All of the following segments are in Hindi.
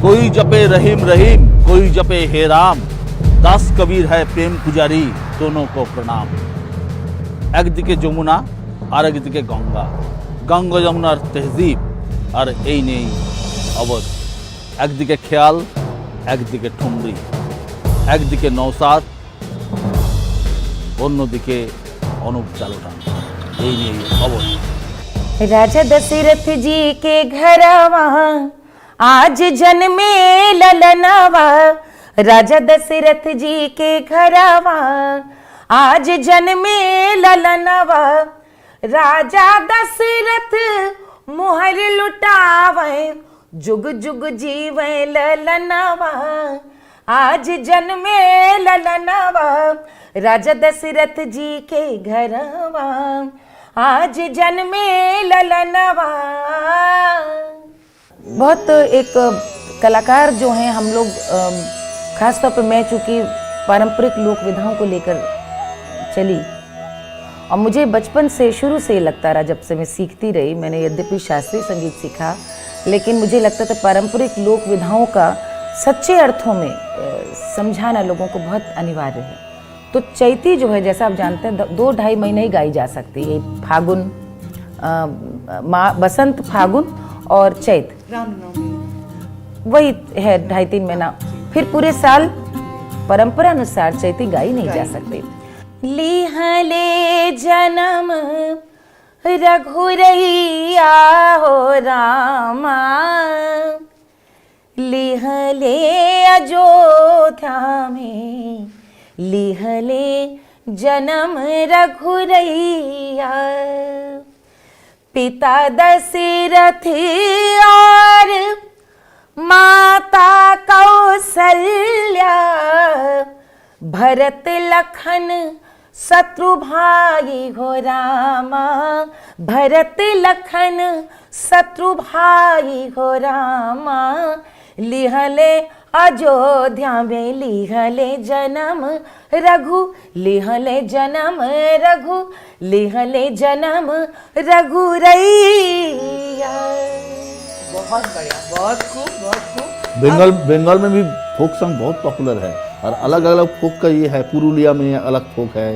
कोई जपे रहीम रहीम, कोई जपे हे राम, दास कबीर है प्रेम पुजारी, दोनों को प्रणाम। একদিকে যমুনা আর একদিকে গঙ্গা, গঙ্গা যমুনার তহজিব আর এই নেই অবধ। একদিকে খেয়াল, একদিকে ঠুমরি, একদিকে নৌসাদ, অন্যদিকে অনুপ চালুটা, এই নেই অবধ। राजा दशरथ जी के घरवा आज जन्मे ललनवा, राजा दशरथ जी के घरवा आज जन्मे ललनवा, राजा दशरथ मोहर लुटावे जुग जुग जीवे ललनवा, आज जन्मे ललनवा, राजा दशरथ जी के घरवा आज जन्मे ललनवा। बहुत एक कलाकार जो हैं हम लोग, खासतौर पर मैं चूँकि पारंपरिक लोक विधाओं को लेकर चली और मुझे बचपन से शुरू से लगता रहा, जब से मैं सीखती रही, मैंने यद्यपि शास्त्रीय संगीत सीखा लेकिन मुझे लगता था पारंपरिक लोक विधाओं का सच्चे अर्थों में समझाना लोगों को बहुत अनिवार्य है। तो चैती जो है, जैसा आप जानते हैं, 2-2.5 महीने ही गाई जा सकती है। फागुन, बसंत, फागुन और चैत, वही है 2.5-3 महीना। फिर पूरे साल परंपरा अनुसार चैती गाई नहीं जा सकती। लिहले जन्म रघुरैया हो रामा, लिहले अयोध्या में, लिहले जन्म रघुरैया, पिता दशरथ और माता कौसल्या, भरत लखन शत्रुभाई हो रामा, भरत लखन शत्रुभाई हो रामा, लिहले अयोध्या में, लिहले जन्म रघु, लिहले जन्म रघु, लिहले जन्म रघुरैया। बहुत बढ़िया, बहुत खूब, बहुत खूब। बंगाल में भी फोक सॉन्ग बहुत पॉपुलर है और अलग अलग फोक का ये है। पुरुलिया में अलग फोक है,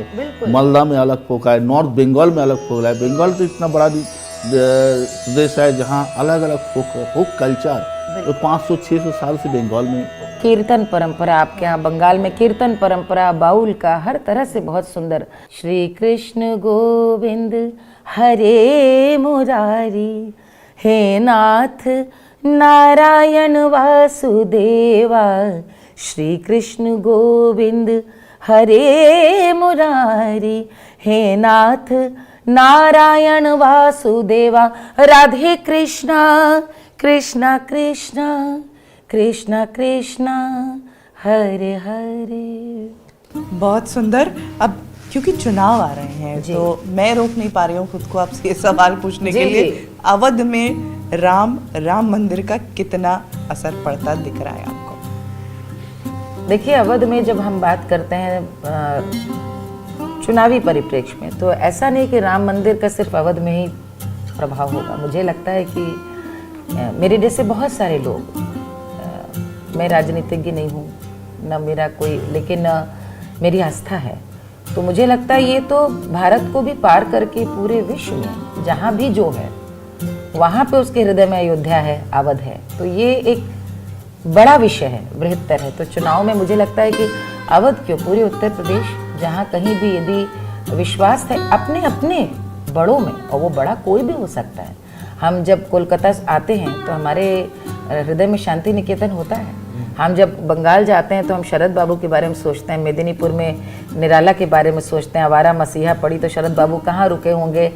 मालदा में अलग फोक है, नॉर्थ बंगाल में अलग फोक है। बंगाल तो इतना बड़ा प्रदेश है जहाँ अलग अलग फोक है, फोक कल्चर तो 500-600 साल से बंगाल में। कीर्तन परंपरा आपके यहाँ बंगाल में, कीर्तन परंपरा बाउल का हर तरह से बहुत सुंदर। श्री कृष्ण गोविंद हरे मुरारी, हे नाथ नारायण वासुदेवा, श्री कृष्ण गोविंद हरे मुरारी, हे नाथ नारायण वासुदेवा, राधे कृष्णा कृष्णा कृष्णा कृष्णा कृष्णा हरे हरे। बहुत सुंदर। अब क्योंकि चुनाव आ रहे हैं तो मैं रोक नहीं पा रही हूँ खुद को आपसे ये सवाल पूछने के लिए, अवध में राम मंदिर का कितना असर पड़ता दिख रहा है आपको? देखिए, अवध में जब हम बात करते हैं चुनावी परिप्रेक्ष्य में, तो ऐसा नहीं कि राम मंदिर का सिर्फ अवध में ही प्रभाव होगा। मुझे लगता है कि मेरे जैसे बहुत सारे लोग, मैं राजनीतिज्ञ नहीं हूँ न मेरा कोई, लेकिन मेरी आस्था है, तो मुझे लगता है ये तो भारत को भी पार करके पूरे विश्व में जहाँ भी जो है वहाँ पे उसके हृदय में अयोध्या है, अवध है, तो ये एक बड़ा विषय है, बृहत्तर है। तो चुनाव में मुझे लगता है कि अवध क्यों, पूरे उत्तर प्रदेश, जहाँ कहीं भी यदि विश्वास है अपने अपने बड़ों में, और वो बड़ा कोई भी हो सकता है। हम जब कोलकाता आते हैं तो हमारे हृदय में शांति निकेतन होता है। हम जब बंगाल जाते हैं तो हम शरद बाबू के बारे में सोचते हैं, मेदिनीपुर में निराला के बारे में सोचते हैं, आवारा मसीहा पड़ी तो शरद बाबू कहाँ रुके होंगे।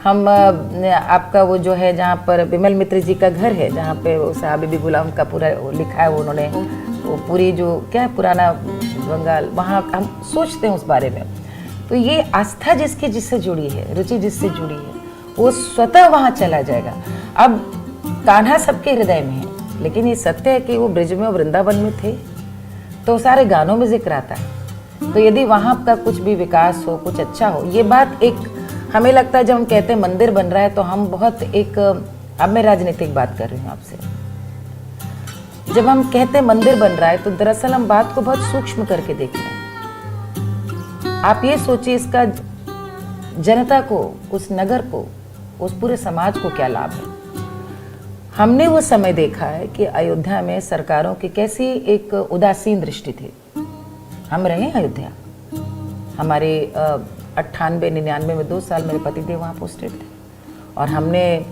हम आपका वो जो है जहाँ पर बिमल मित्र जी का घर है, जहाँ पे साहब बीबी गुलाम का पूरा लिखा है उन्होंने, वो पूरी जो क्या है पुराना बंगाल, वहाँ हम सोचते हैं उस बारे में। तो ये आस्था जिससे जुड़ी है, रुचि जिससे जुड़ी है, वो स्वतः वहाँ चला जाएगा। अब कान्हा सबके हृदय में है, लेकिन ये सत्य है कि वो ब्रज में और वृंदावन में थे, तो सारे गानों में जिक्र आता है। तो यदि वहाँ का कुछ भी विकास हो, कुछ अच्छा हो, ये बात एक हमें लगता है जब हम कहते हैं मंदिर बन रहा है तो हम बहुत एक, अब मैं राजनीतिक बात कर रही हूँ आपसे, जब हम कहते हैं मंदिर बन रहा है तो दरअसल हम बात को बहुत सूक्ष्म करके देख रहे हैं। आप ये सोचिए इसका जनता को, उस नगर को, उस पूरे समाज को क्या लाभ है। हमने वो समय देखा है कि अयोध्या में सरकारों की कैसी एक उदासीन दृष्टि थी। हम रहे हैं अयोध्या, हमारे 98-99 में 2 साल मेरे पतिदेव वहाँ पोस्टेड थे, और हमने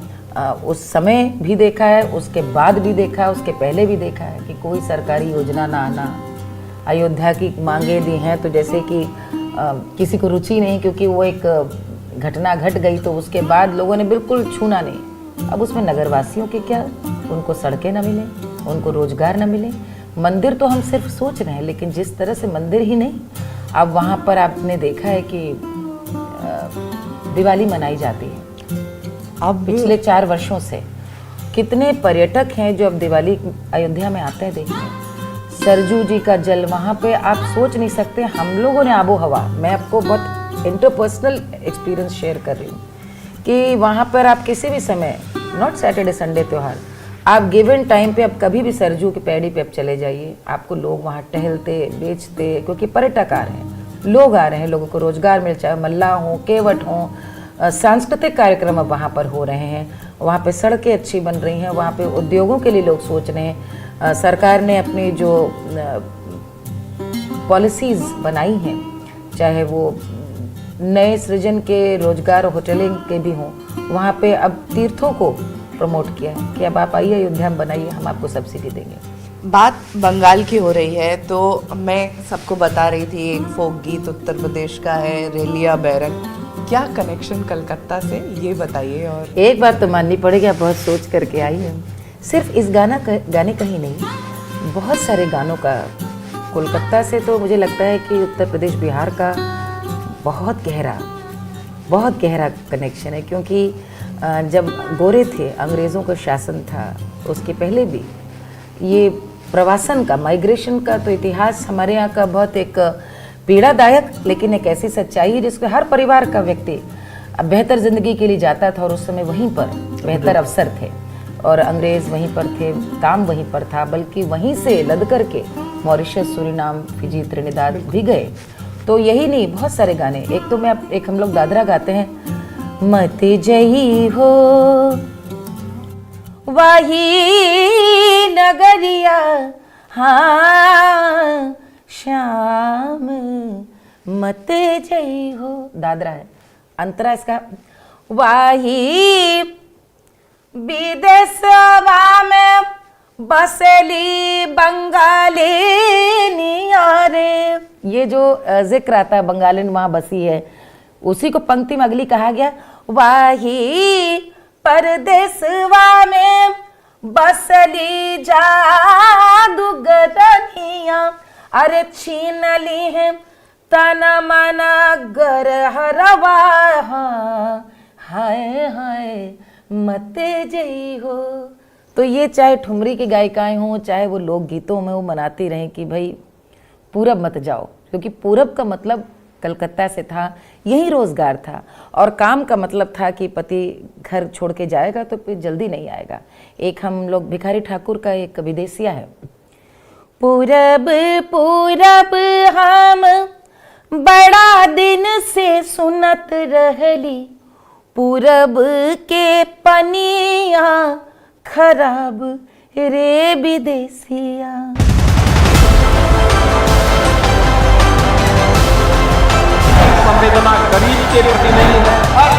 उस समय भी देखा है, उसके बाद भी देखा है, उसके पहले भी देखा है कि कोई सरकारी योजना ना आना। अयोध्या की मांगे दी हैं तो जैसे कि किसी को रुचि नहीं, क्योंकि वो एक घटना घट गई तो उसके बाद लोगों ने बिल्कुल छूना नहीं। अब उसमें नगरवासियों के क्या, उनको सड़कें ना मिले, उनको रोजगार ना मिले। मंदिर तो हम सिर्फ सोच रहे हैं, लेकिन जिस तरह से मंदिर ही नहीं, अब वहाँ पर आपने देखा है कि दिवाली मनाई जाती है। अब पिछले 4 वर्षों से कितने पर्यटक हैं जो अब दिवाली अयोध्या में आते हैं देखने। सरजू जी का जल वहाँ पे आप सोच नहीं सकते। हम लोगों ने आबो हवा, मैं आपको बहुत इंटरपर्सनल एक्सपीरियंस शेयर कर रही हूँ कि वहाँ पर आप किसी भी समय, नॉट सैटरडे संडे त्यौहार, आप गिवन टाइम पे आप कभी भी सरजू की पैड़ी पे आप चले जाइए, आपको लोग वहाँ टहलते बेचते, क्योंकि पर्यटक आ रहे हैं, लोग आ रहे हैं, लोगों को रोजगार मिल, चाहे मल्लाह हो, केवट हो, सांस्कृतिक कार्यक्रम अब वहाँ पर हो रहे हैं, वहाँ पे सड़कें अच्छी बन रही हैं, वहाँ पे उद्योगों के लिए लोग सोच रहे हैं। सरकार ने अपनी जो पॉलिसीज़ बनाई हैं, चाहे वो नए सृजन के रोजगार होटलिंग के भी हों, वहाँ पे अब तीर्थों को प्रमोट किया है कि अब आप आइए अयोध्या में बनाइए, हम आपको सब्सिडी देंगे। बात बंगाल की हो रही है तो मैं सबको बता रही थी एक फोक गीत उत्तर प्रदेश का है, रेलिया बैरन। क्या कनेक्शन कलकत्ता से, ये बताइए। और एक बात तो माननी पड़ेगी, आप बहुत सोच करके आई हैं। सिर्फ इस गाने का ही नहीं, बहुत सारे गानों का कोलकाता से तो मुझे लगता है कि उत्तर प्रदेश बिहार का बहुत गहरा कनेक्शन है। क्योंकि जब गोरे थे, अंग्रेज़ों का शासन था, उसके पहले भी ये प्रवासन का, माइग्रेशन का तो इतिहास हमारे यहाँ का बहुत एक पीड़ादायक, लेकिन एक ऐसी सच्चाई है जिसको हर परिवार का व्यक्ति अब बेहतर ज़िंदगी के लिए जाता था, और उस समय वहीं पर बेहतर अवसर थे, और अंग्रेज़ वहीं पर थे, काम वहीं पर था, बल्कि वहीं से लद करके मॉरिशस, सूरीनाम, फिजी, त्रिनिदाद भी गए। तो यही नहीं, बहुत सारे गाने। एक हम लोग दादरा गाते हैं, मत जई हो वही नगरिया, हाँ श्याम मत जई हो, दादरा है। अंतरा इसका, वाही विदेशवा में बसेली बंगाली नियारे। ये जो जिक्र आता है बंगालिन वहाँ बसी है, उसी को पंक्ति में अगली कहा गया, वाही परदेसवा में बसली जादूगरनिया, अरे छीन ली है तन मन गर हरवा, हाय हाय मत जई हो। तो ये चाहे ठुमरी की गायिकाएं हों, चाहे वो लोक गीतों में वो मनाती रहें कि भाई पूरब मत जाओ, क्योंकि पूरब का मतलब कलकत्ता से था, यही रोजगार था, और काम का मतलब था कि पति घर छोड़ के जाएगा तो फिर जल्दी नहीं आएगा। एक हम लोग भिखारी ठाकुर का एक विदेशिया है, पूरब पूरब हम बड़ा दिन से सुनत रहली, पूरब के पनिया खराब रे विदेशिया। संवेदना गरीब के प्रति नहीं है, हर